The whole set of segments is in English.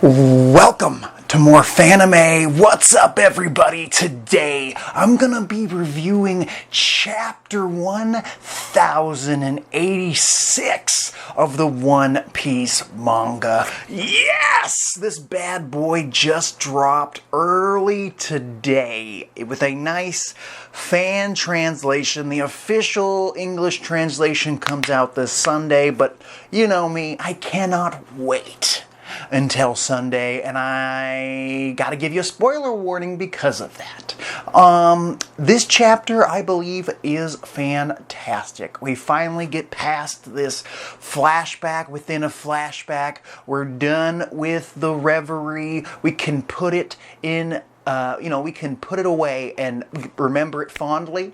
Welcome to more Fanime. What's up, everybody? Today I'm gonna be reviewing chapter 1086 of the One Piece manga. Yes! This bad boy just dropped early today with a nice fan translation. The official English translation comes out this Sunday, but you know me, I cannot wait until Sunday, and I gotta give you a spoiler warning because of that. This chapter, I believe, is fantastic. We finally get past this flashback within a flashback. We're done with the reverie. We can put it in, we can put it away and remember it fondly.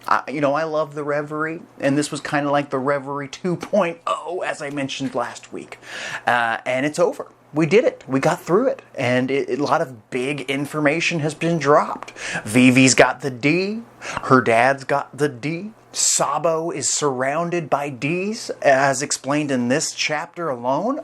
I love the Reverie, and this was kind of like the Reverie 2.0, as I mentioned last week. And it's over. We did it. We got through it. And a lot of big information has been dropped. Vivi's got the D. Her dad's got the D. Sabo is surrounded by D's, as explained in this chapter alone.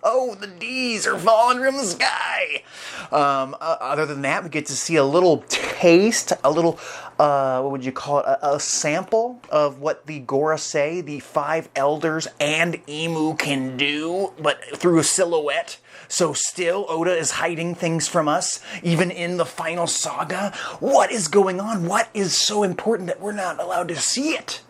Oh, the D's are falling from the sky. Other than that, we get to see a little taste, a little, what would you call it, a sample of what the Gorosei, the five elders, and Emu can do, but through a silhouette. So still, Oda is hiding things from us, even in the final saga. What is going on? What is so important that we're not allowed to see it?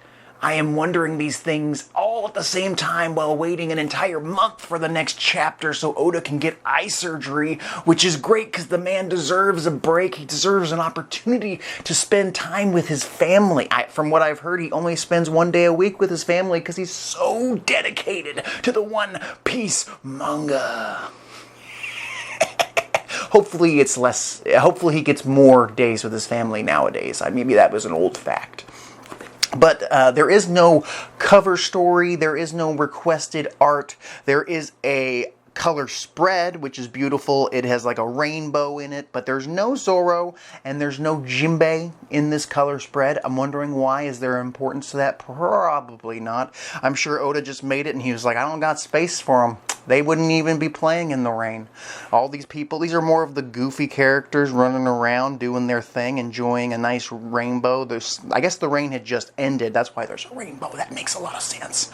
I am wondering these things all at the same time while waiting an entire month for the next chapter so Oda can get eye surgery, which is great because the man deserves a break. He deserves an opportunity to spend time with his family. From what I've heard, he only spends one day a week with his family because he's so dedicated to the One Piece manga. Hopefully it's less. Hopefully he gets more days with his family nowadays. Maybe that was an old fact. But there is no cover story. There is no requested art. There is a color spread, which is beautiful. It has like a rainbow in it, but there's no Zoro and there's no Jinbei in this color spread. I'm wondering why. Is there importance to that? Probably not. I'm sure Oda just made it and he was like, I don't got space for them. They wouldn't even be playing in the rain. All these people, these are more of the goofy characters running around, doing their thing, enjoying a nice rainbow. I guess the rain had just ended. That's why there's a rainbow. That makes a lot of sense.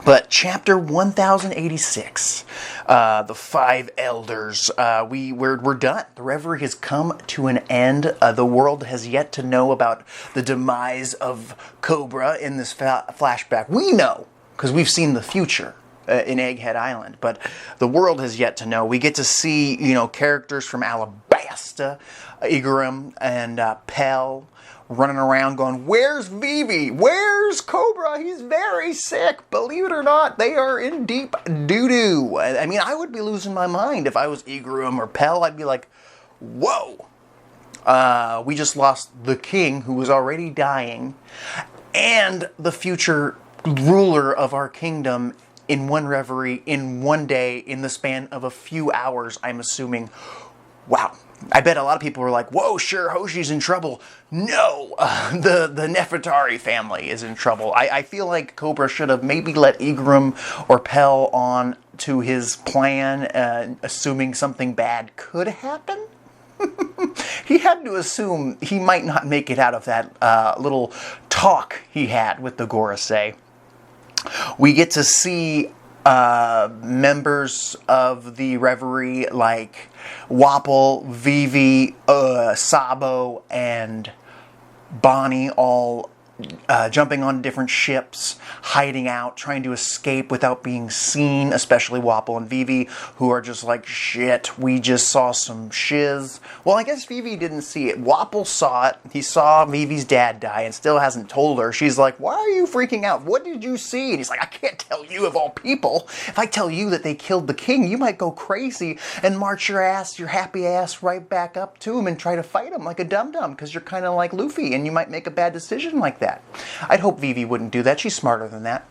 But chapter 1086, the five elders, we're done. The reverie has come to an end. The world has yet to know about the demise of Cobra in this flashback. We know, because we've seen the future in Egghead Island, but the world has yet to know. We get to see, characters from Alabasta, Igaram, and Pell running around going, where's Vivi? Where's Cobra? He's very sick. Believe it or not, they are in deep doo-doo. I mean, I would be losing my mind if I was Igaram or Pell. I'd be like, whoa. We just lost the king who was already dying and the future ruler of our kingdom in one reverie, in one day, in the span of a few hours, I'm assuming. Wow. I bet a lot of people were like, whoa, sure, Hoshi's in trouble. No, the Nefertari family is in trouble. I feel like Cobra should have maybe let Igaram or Pell on to his plan, assuming something bad could happen. He had to assume he might not make it out of that little talk he had with the Gorosei. We get to see members of the reverie like Wapol, Vivi, Sabo, and Bonnie all jumping on different ships, hiding out, trying to escape without being seen, especially Wapol and Vivi, who are just like, shit, we just saw some shiz. Well, I guess Vivi didn't see it. Wapol saw it. He saw Vivi's dad die and still hasn't told her. She's like, why are you freaking out? What did you see? And he's like, I can't tell you of all people. If I tell you that they killed the king, you might go crazy and march your happy ass right back up to him and try to fight him like a dum-dum because you're kind of like Luffy and you might make a bad decision like that. I'd hope Vivi wouldn't do that. She's smarter than that.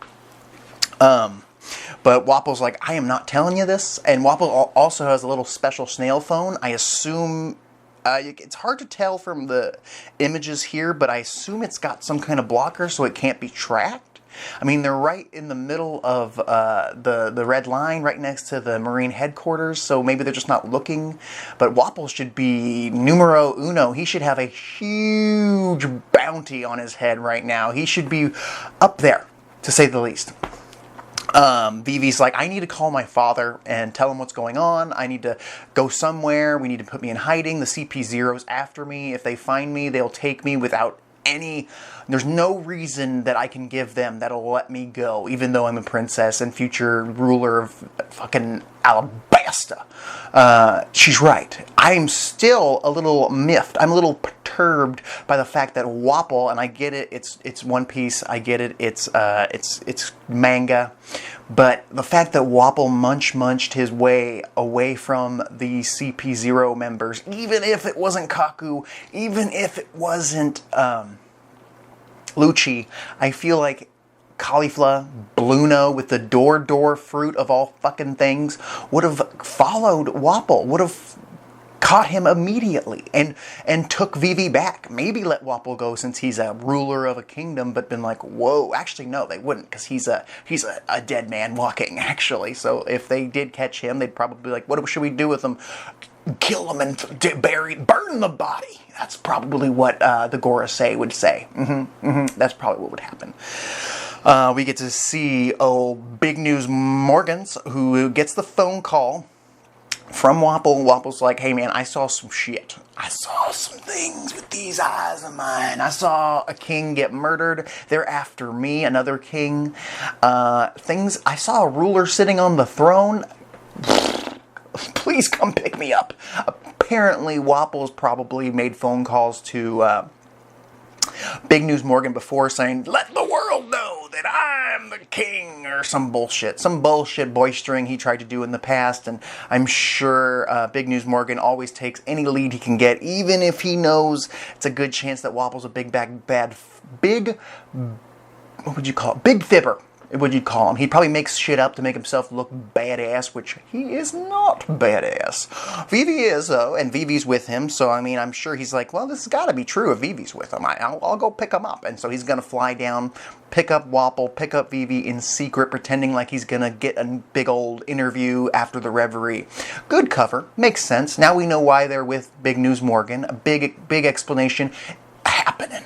But Wapol's like, I am not telling you this. And Wapol also has a little special snail phone. I assume, it's hard to tell from the images here, but I assume it's got some kind of blocker so it can't be tracked. I mean, they're right in the middle of the red line, right next to the Marine headquarters, so maybe they're just not looking. But Wapol should be numero uno. He should have a huge bounty on his head right now. He should be up there, to say the least. Vivi's like, I need to call my father and tell him what's going on. I need to go somewhere. We need to put me in hiding. The CP0's after me. If they find me, they'll take me without there's no reason that I can give them that'll let me go, even though I'm a princess and future ruler of fucking Alabasta. She's right. I'm still a little miffed. I'm a little perturbed by the fact that Wapol, and I get it, it's One Piece, I get it, it's manga, but the fact that Wapol munched his way away from the CP0 members, even if it wasn't Kaku, even if it wasn't Lucci, I feel like Caulifla, Bluno, with the door fruit of all fucking things, would have followed Wapol, would have caught him immediately and took Vivi back. Maybe let Wapol go since he's a ruler of a kingdom, but been like, whoa, actually no, they wouldn't, because he's a dead man walking, actually. So if they did catch him, they'd probably be like, what should we do with him? Kill him and burn the body. That's probably what the Gorosei would say. That's probably what would happen. We get to see Big News Morgans, who gets the phone call from Wapol. Wapol's like, hey man, I saw some shit. I saw some things with these eyes of mine. I saw a king get murdered. They're after me, another king. I saw a ruler sitting on the throne. Please come pick me up. Apparently, Wapol's probably made phone calls to Big News Morgan before saying, let the world know that I'm the king, or some bullshit boistering he tried to do in the past. And I'm sure Big News Morgan always takes any lead he can get, even if he knows it's a good chance that Wapol's a big fibber. What you'd call him. He probably makes shit up to make himself look badass, which he is not badass. Vivi is, though, and Vivi's with him, so, I mean, I'm sure he's like, well, this has got to be true if Vivi's with him. I'll go pick him up. And so he's going to fly down, pick up Wapol, pick up Vivi in secret, pretending like he's going to get a big old interview after the reverie. Good cover. Makes sense. Now we know why they're with Big News Morgan. A big explanation happening.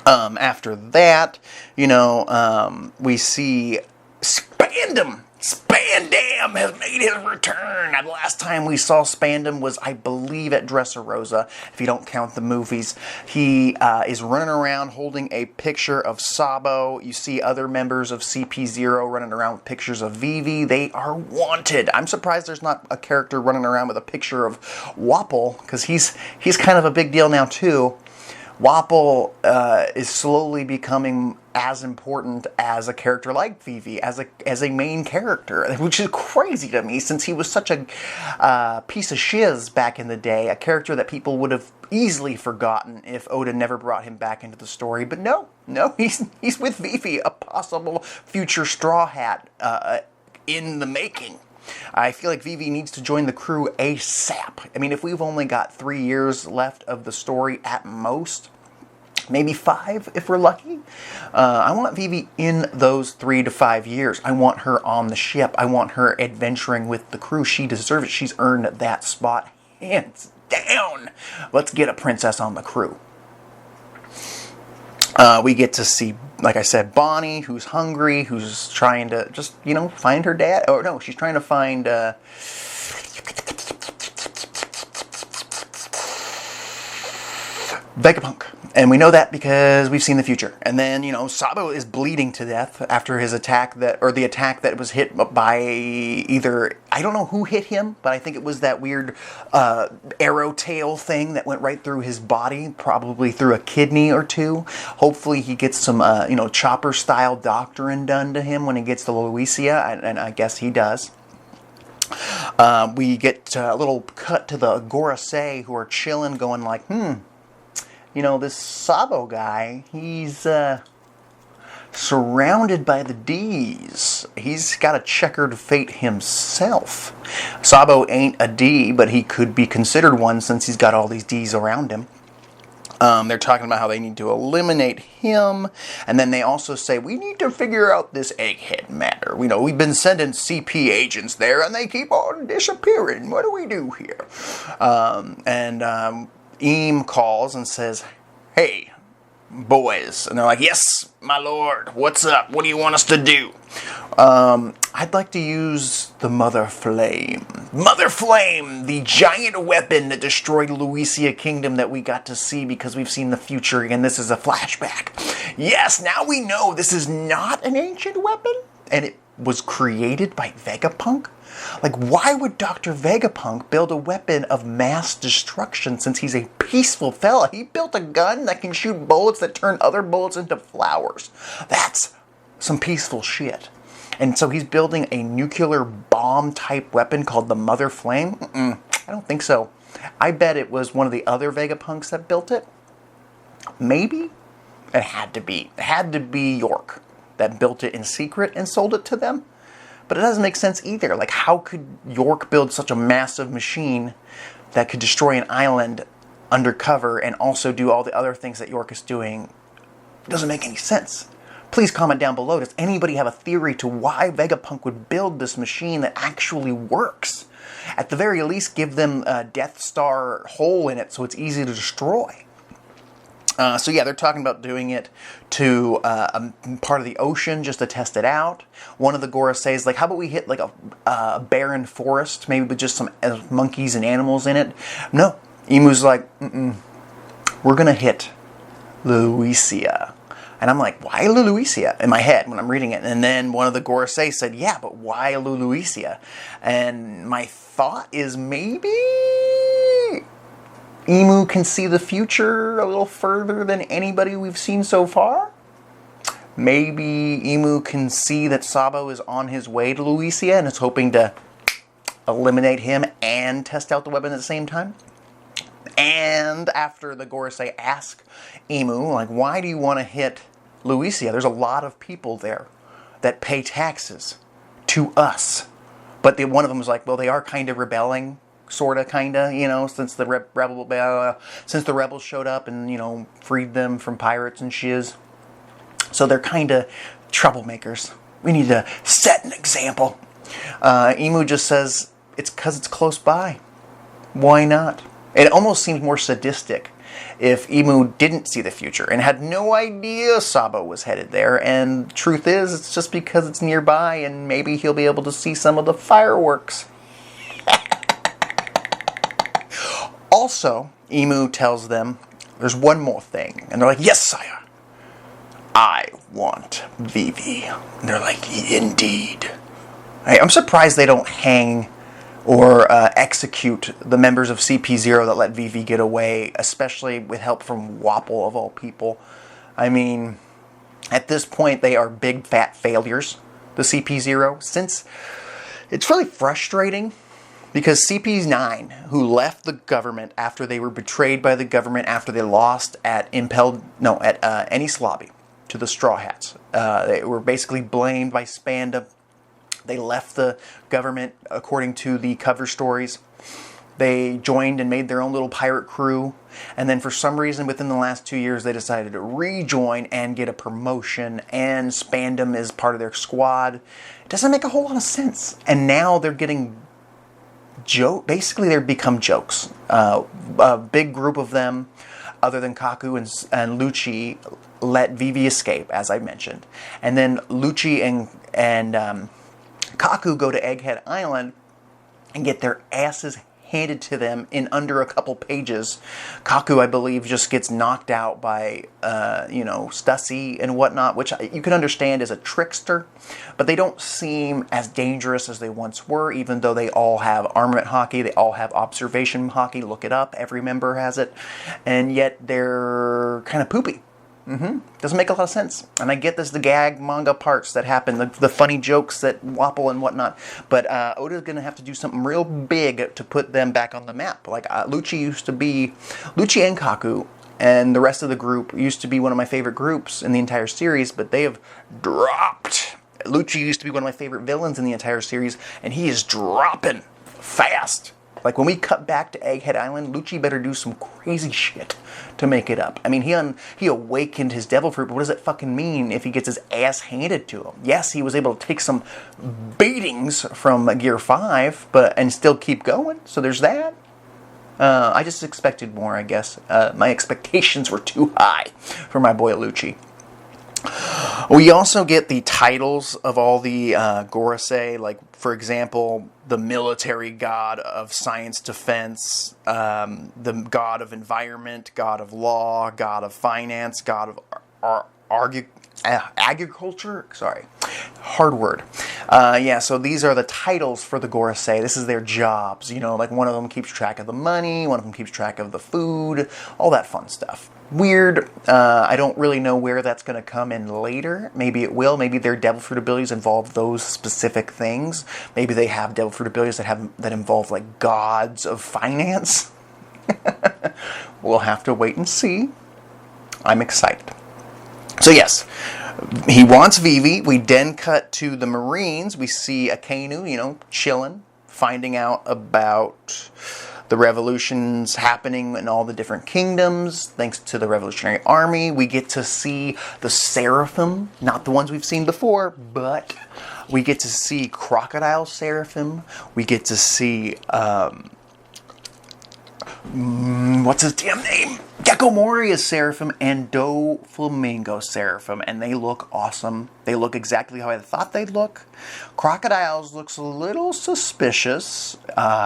After that, we see Spandam. Spandam has made his return. The last time we saw Spandam was, I believe, at Dressrosa, if you don't count the movies. He is running around holding a picture of Sabo. You see other members of CP0 running around with pictures of Vivi. They are wanted. I'm surprised there's not a character running around with a picture of Wapol, because he's kind of a big deal now, too. Wapol is slowly becoming as important as a character like Vivi, as a main character, which is crazy to me since he was such a piece of shiz back in the day, a character that people would have easily forgotten if Oda never brought him back into the story. But no, he's with Vivi, a possible future Straw Hat in the making. I feel like Vivi needs to join the crew ASAP. I mean, if we've only got 3 years left of the story at most, maybe 5 if we're lucky, I want Vivi in those 3 to 5 years. I want her on the ship. I want her adventuring with the crew. She deserves it. She's earned that spot hands down. Let's get a princess on the crew. We get to see, like I said, Bonnie, who's hungry, who's trying to just, find her dad. Oh, no, she's trying to find Vegapunk. And we know that because we've seen the future. And then, Sabo is bleeding to death after his attack the attack that was hit by either, I don't know who hit him, but I think it was that weird arrow tail thing that went right through his body, probably through a kidney or two. Hopefully he gets some, chopper-style doctoring done to him when he gets to Louisia, and I guess he does. We get a little cut to the Gorosei, who are chilling, going like, this Sabo guy, he's surrounded by the D's. He's got a checkered fate himself. Sabo ain't a D, but he could be considered one since he's got all these D's around him. They're talking about how they need to eliminate him, and then they also say, we need to figure out this Egghead matter. We've been sending CP agents there, and they keep on disappearing. What do we do here? Eam calls and says, hey, boys. And they're like, yes, my lord, what's up? What do you want us to do? I'd like to use the Mother Flame. Mother Flame, the giant weapon that destroyed Luisia Kingdom that we got to see because we've seen the future, and this is a flashback. Yes, now we know this is not an ancient weapon, and it was created by Vegapunk. Like, why would Dr. Vegapunk build a weapon of mass destruction since he's a peaceful fella? He built a gun that can shoot bullets that turn other bullets into flowers. That's some peaceful shit. And so he's building a nuclear bomb-type weapon called the Mother Flame? I don't think so. I bet it was one of the other Vegapunks that built it. Maybe? It had to be. It had to be York that built it in secret and sold it to them. But it doesn't make sense either. Like, how could York build such a massive machine that could destroy an island undercover and also do all the other things that York is doing? It doesn't make any sense. Please comment down below. Does anybody have a theory to why Vegapunk would build this machine that actually works? At the very least, give them a Death Star hole in it so it's easy to destroy. So yeah, they're talking about doing it to a part of the ocean just to test it out. One of the Goroseis like, how about we hit like a barren forest, maybe with just some monkeys and animals in it? No. Imu's like, we're going to hit Luisia. And I'm like, why Luisia? In my head when I'm reading it. And then one of the Gorosei said, yeah, but why Luisia? And my thought is maybe Imu can see the future a little further than anybody we've seen so far. Maybe Imu can see that Sabo is on his way to Luisia and is hoping to eliminate him and test out the weapon at the same time. And after the Gorosei ask Imu, like, why do you want to hit Luisia? There's a lot of people there that pay taxes to us. But one of them was like, well, they are kind of rebelling, sort of, kind of, since the rebels showed up and, freed them from pirates and shiz. So they're kind of troublemakers. We need to set an example. Imu just says, it's because it's close by. Why not? It almost seems more sadistic if Imu didn't see the future and had no idea Sabo was headed there. And truth is, it's just because it's nearby and maybe he'll be able to see some of the fireworks. Also, Imu tells them there's one more thing. And they're like, yes, sire. I want Vivi. And they're like, indeed. I'm surprised they don't hang or execute the members of CP0 that let Vivi get away, especially with help from Wapol of all people. I mean, at this point, they are big fat failures, the CP0, since it's really frustrating because CP9, who left the government after they were betrayed by the government after they lost at Enies Lobby to the Straw Hats. They were basically blamed by Spanda. They left the government, according to the cover stories. They joined and made their own little pirate crew. And then for some reason, within the last 2 years, they decided to rejoin and get a promotion. And Spandam is part of their squad. It doesn't make a whole lot of sense. And now they're getting basically they've become jokes. A big group of them, other than Kaku and Lucci, let Vivi escape, as I mentioned. And then Lucci and Kaku go to Egghead Island and get their asses handed to them in under a couple pages. Kaku, I believe, just gets knocked out by, Stussy and whatnot, which you can understand is a trickster, but they don't seem as dangerous as they once were, even though they all have armament hockey, they all have observation hockey, look it up, every member has it, and yet they're kind of poopy. Doesn't make a lot of sense. And I get this, the gag manga parts that happen, the funny jokes that Wapol and whatnot. But Oda's going to have to do something real big to put them back on the map. Like, Lucci and Kaku and the rest of the group used to be one of my favorite groups in the entire series, but they have dropped. Lucci used to be one of my favorite villains in the entire series, and he is dropping fast. Like, when we cut back to Egghead Island, Lucci better do some crazy shit to make it up. I mean, he awakened his devil fruit, but what does it fucking mean if he gets his ass handed to him? Yes, he was able to take some beatings from Gear 5, and still keep going, so there's that. I just expected more, I guess. My expectations were too high for my boy Lucci. We also get the titles of all the Gorosei, like, for example, the military god of science defense, the god of environment, god of law, god of finance, god of agriculture. Sorry, hard word. Yeah, so these are the titles for the Gorosei. This is their jobs. You know, like, one of them keeps track of the money, one of them keeps track of the food, all that fun stuff. Weird. I don't really know where that's going to come in later. Maybe it will. Maybe their devil fruit abilities involve those specific things. Maybe they have devil fruit abilities that involve, like, gods of finance. We'll have to wait and see. I'm excited. So yes, he wants Vivi. We then cut to the Marines. We see Akainu, chilling, finding out about the revolutions happening in all the different kingdoms, thanks to the Revolutionary Army. We get to see the Seraphim, not the ones we've seen before, but we get to see Crocodile Seraphim. We get to see, what's his damn name? Gecko Moria Seraphim and Doflamingo Seraphim, and they look awesome. They look exactly how I thought they'd look. Crocodiles looks a little suspicious.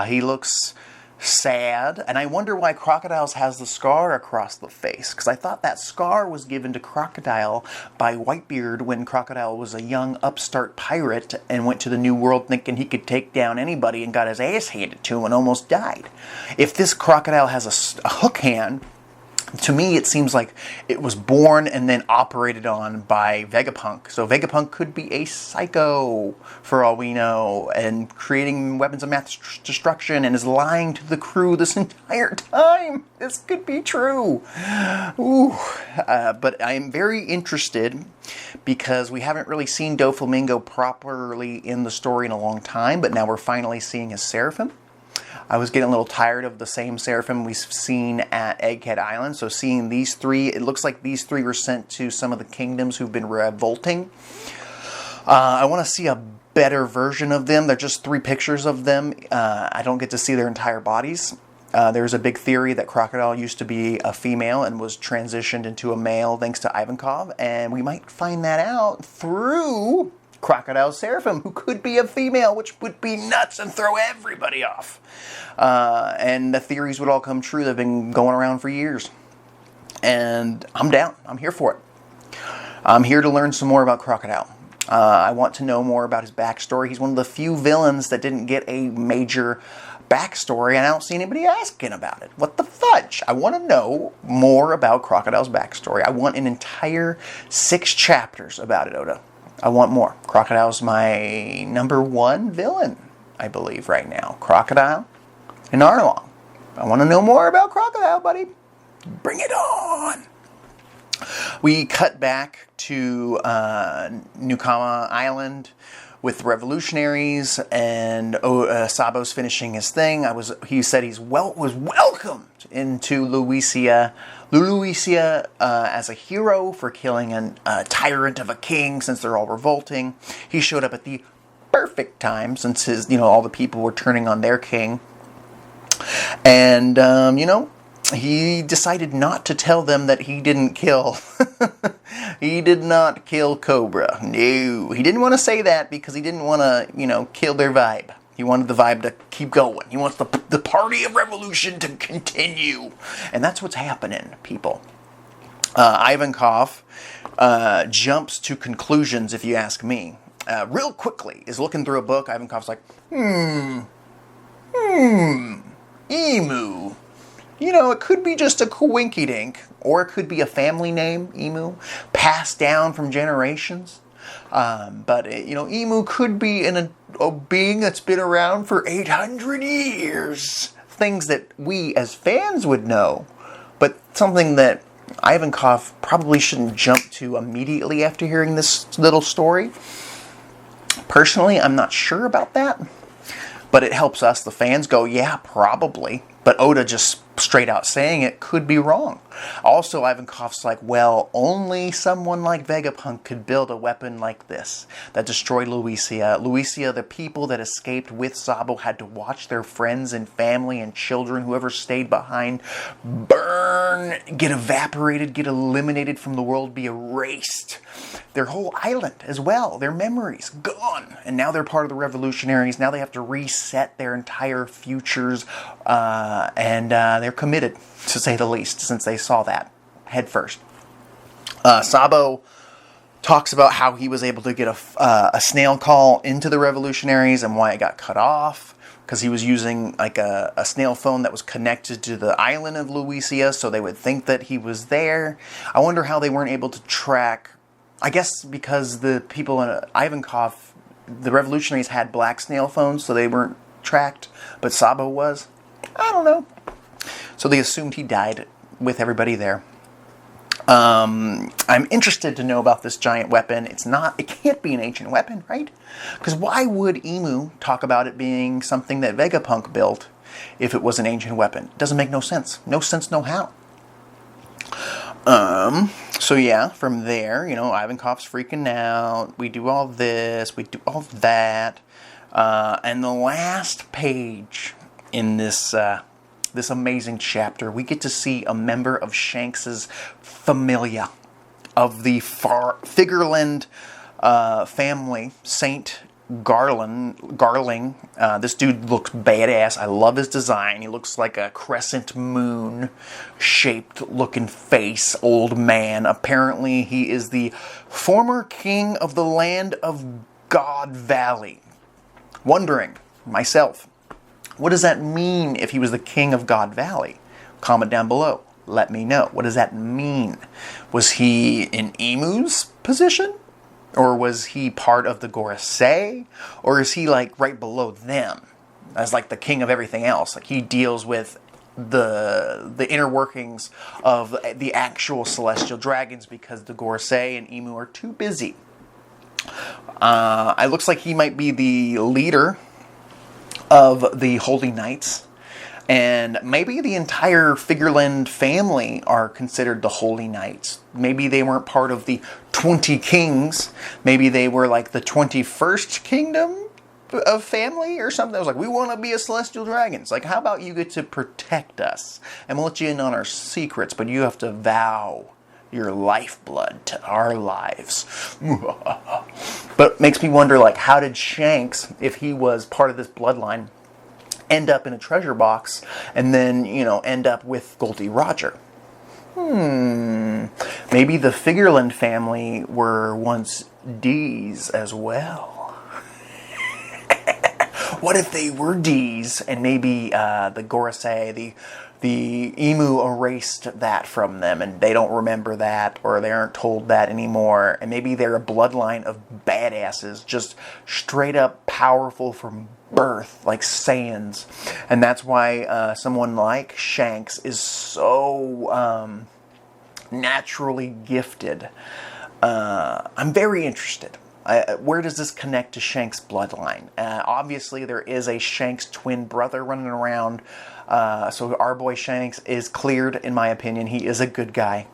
He looks sad, and I wonder why Crocodiles has the scar across the face, because I thought that scar was given to Crocodile by Whitebeard when Crocodile was a young upstart pirate and went to the New World thinking he could take down anybody and got his ass handed to him and almost died. If this Crocodile has a hook hand, to me it seems like it was born and then operated on by Vegapunk. So Vegapunk could be a psycho, for all we know, and creating weapons of mass destruction, and is lying to the crew this entire time. This could be true. Ooh. But I am very interested, because we haven't really seen Doflamingo properly in the story in a long time, but now we're finally seeing his Seraphim. I was getting a little tired of the same Seraphim we've seen at Egghead Island, so seeing these three, it looks like these three were sent to some of the kingdoms who've been revolting. I want to see a better version of them. They're just 3 pictures of them. I don't get to see their entire bodies. There's a big theory that Crocodile used to be a female and was transitioned into a male thanks to Ivankov, and we might find that out through Crocodile Seraphim, who could be a female, which would be nuts and throw everybody off. And the theories would all come true. They've been going around for years. And I'm down. I'm here for it. I'm here to learn some more about Crocodile. I want to know more about his backstory. He's one of the few villains that didn't get a major backstory, and I don't see anybody asking about it. What the fudge? I want to know more about Crocodile's backstory. I want an entire 6 chapters about it, Oda. I want more. Crocodile's my #1 villain, I believe, right now. Crocodile and Arlong. I want to know more about Crocodile, buddy. Bring it on. We cut back to Nukama Island with revolutionaries, and Sabo's finishing his thing. He said was welcomed into Luisia as a hero for killing a tyrant of a king, since they're all revolting. He showed up at the perfect time, since all the people were turning on their king. And he decided not to tell them that he didn't kill. He did not kill Cobra. No, he didn't want to say that because he didn't want to, kill their vibe. He wanted the vibe to keep going. He wants the party of revolution to continue. And that's what's happening, people. Ivankov jumps to conclusions, if you ask me. Real quickly, is looking through a book. Ivankov's like, Emu. It could be just a coinkydink, or it could be a family name, Emu, passed down from generations. But Emu could be a being that's been around for 800 years. Things that we as fans would know, but something that Ivankov probably shouldn't jump to immediately after hearing this little story. Personally, I'm not sure about that. But it helps us, the fans, go, yeah, probably. But Oda just straight out saying it could be wrong. Also, Ivankov's like, well, only someone like Vegapunk could build a weapon like this that destroyed Luisia. Luisia, the people that escaped with Sabo, had to watch their friends and family and children, whoever stayed behind, burn, get evaporated, get eliminated from the world, be erased. Their whole island as well, their memories, gone. And now they're part of the revolutionaries. Now they have to reset their entire futures, and they're committed, to say the least, since they saw that head first. Sabo talks about how he was able to get a snail call into the revolutionaries and why it got cut off, because he was using like a snail phone that was connected to the island of Luisia, so they would think that he was there. I wonder how they weren't able to track. I guess because the people in Ivankov, the revolutionaries had black snail phones, so they weren't tracked, but Sabo was. I don't know. So they assumed he died with everybody there. I'm interested to know about this giant weapon. It can't be an ancient weapon, right? Because why would Emu talk about it being something that Vegapunk built if it was an ancient weapon? It doesn't make no sense. No sense, no how. So yeah, from there, Ivankov's freaking out. We do all this, we do all that. And the last page in this amazing chapter, we get to see a member of Shanks's familia, of the Figureland family, Saint Garling. This dude looks badass. I love his design. He looks like a crescent moon shaped looking face, old man. Apparently he is the former king of the land of God Valley. Wondering, myself, what does that mean if he was the king of God Valley? Comment down below. Let me know. What does that mean? Was he in Emu's position? Or was he part of the Gorosei? Or is he like right below them as like the king of everything else? Like he deals with the inner workings of the actual celestial dragons because the Gorosei and Emu are too busy. It looks like he might be the leader of the Holy Knights. And maybe the entire Figureland family are considered the Holy Knights. Maybe they weren't part of the 20 kings. Maybe they were like the 21st kingdom of family or something. It was like, we want to be a celestial dragon. It's like, how about you get to protect us? And we'll let you in on our secrets, but you have to vow your lifeblood to our lives. But it makes me wonder, like, how did Shanks, if he was part of this bloodline, end up in a treasure box and then, end up with Goldie Roger? Maybe the Figureland family were once D's as well. What if they were D's and maybe the Gorosei, the Emu erased that from them and they don't remember that, or they aren't told that anymore, and maybe they're a bloodline of badasses, just straight up powerful from birth, like Saiyans, and that's why someone like Shanks is so naturally gifted. I'm very interested. Where does this connect to Shanks' bloodline? Obviously, there is a Shanks twin brother running around, so our boy Shanks is cleared, in my opinion. He is a good guy.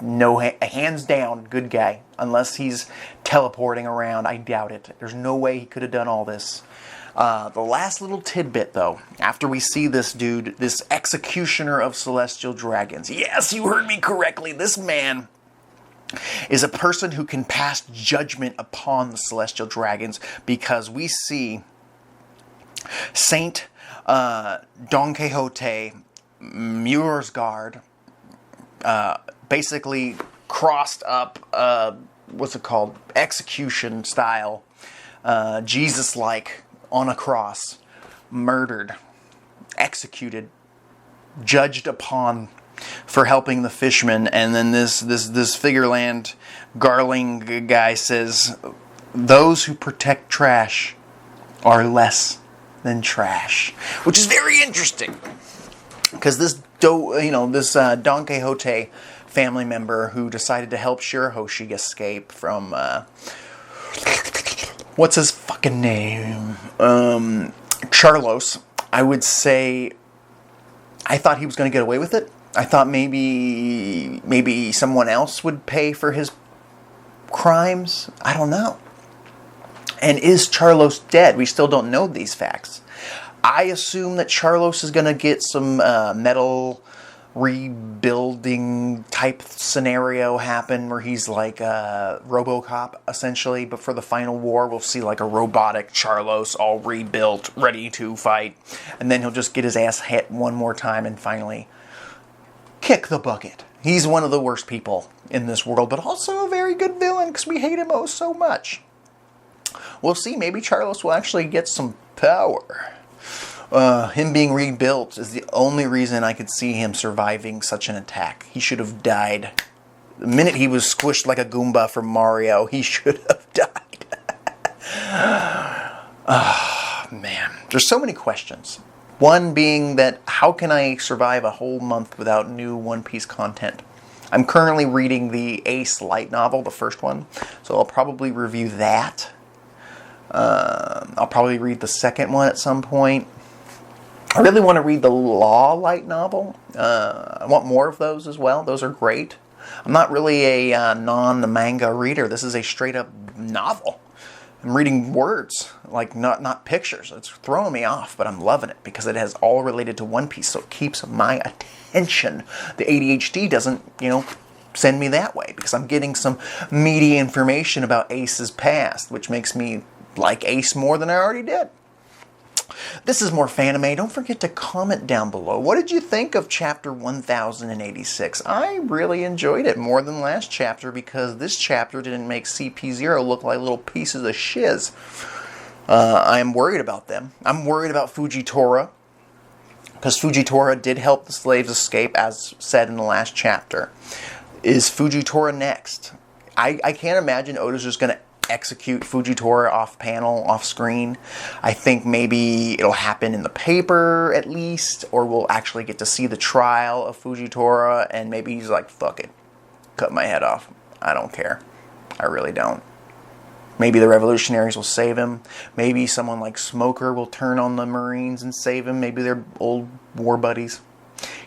No, hands down, good guy. Unless he's teleporting around, I doubt it. There's no way he could have done all this. The last little tidbit, though, after we see this dude, this executioner of celestial dragons. Yes, you heard me correctly. This man is a person who can pass judgment upon the celestial dragons, because we see Saint Don Quixote Muirsgard basically crossed up, what's it called, execution style, Jesus-like, on a cross, murdered, executed, judged upon for helping the fishermen. And then this Figureland Garling guy says, those who protect trash are less than trash, which is very interesting, because this Don Quixote family member who decided to help Shirahoshi escape from what's his fucking name? Charlos, I would say, I thought he was going to get away with it. I thought maybe someone else would pay for his crimes. I don't know. And is Charlos dead? We still don't know these facts. I assume that Charlos is going to get some metal rebuilding type scenario happen where he's like RoboCop essentially, but for the final war we'll see like a robotic Charlos all rebuilt, ready to fight, and then he'll just get his ass hit one more time and finally kick the bucket. He's one of the worst people in this world, but also a very good villain because we hate him oh so much. We'll see, maybe Charlos will actually get some power. Him being rebuilt is the only reason I could see him surviving such an attack. He should have died. The minute he was squished like a Goomba from Mario, he should have died. Man. There's so many questions. One being that, how can I survive a whole month without new One Piece content? I'm currently reading the Ace light novel, the first one, so I'll probably review that. I'll probably read the second one at some point. I really want to read the Law light novel. I want more of those as well. Those are great. I'm not really a non-manga reader. This is a straight-up novel. I'm reading words, like not pictures. It's throwing me off, but I'm loving it because it has all related to One Piece, so it keeps my attention. The ADHD doesn't, send me that way because I'm getting some meaty information about Ace's past, which makes me like Ace more than I already did. This is more Fanime. Don't forget to comment down below. What did you think of chapter 1086? I really enjoyed it more than last chapter because this chapter didn't make CP0 look like little pieces of shiz. I am worried about them. I'm worried about Fujitora because Fujitora did help the slaves escape, as said in the last chapter. Is Fujitora next? I can't imagine Oda's just going to execute Fujitora off panel, off screen. I think maybe it'll happen in the paper at least, or we'll actually get to see the trial of Fujitora, and maybe he's like, fuck it, cut my head off. I don't care. I really don't. Maybe the revolutionaries will save him. Maybe someone like Smoker will turn on the Marines and save him. Maybe they're old war buddies.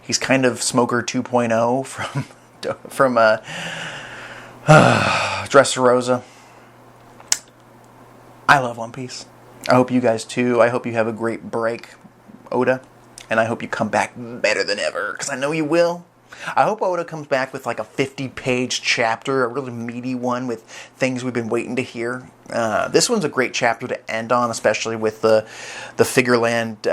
He's kind of Smoker 2.0 from Dressrosa. I love One Piece. I hope you guys too. I hope you have a great break, Oda. And I hope you come back better than ever, because I know you will. I hope Oda comes back with like a 50-page chapter, a really meaty one with things we've been waiting to hear. This one's a great chapter to end on, especially with the Figureland,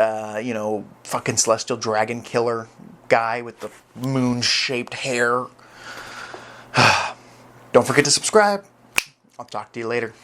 fucking Celestial Dragon Killer guy with the moon-shaped hair. Don't forget to subscribe. I'll talk to you later.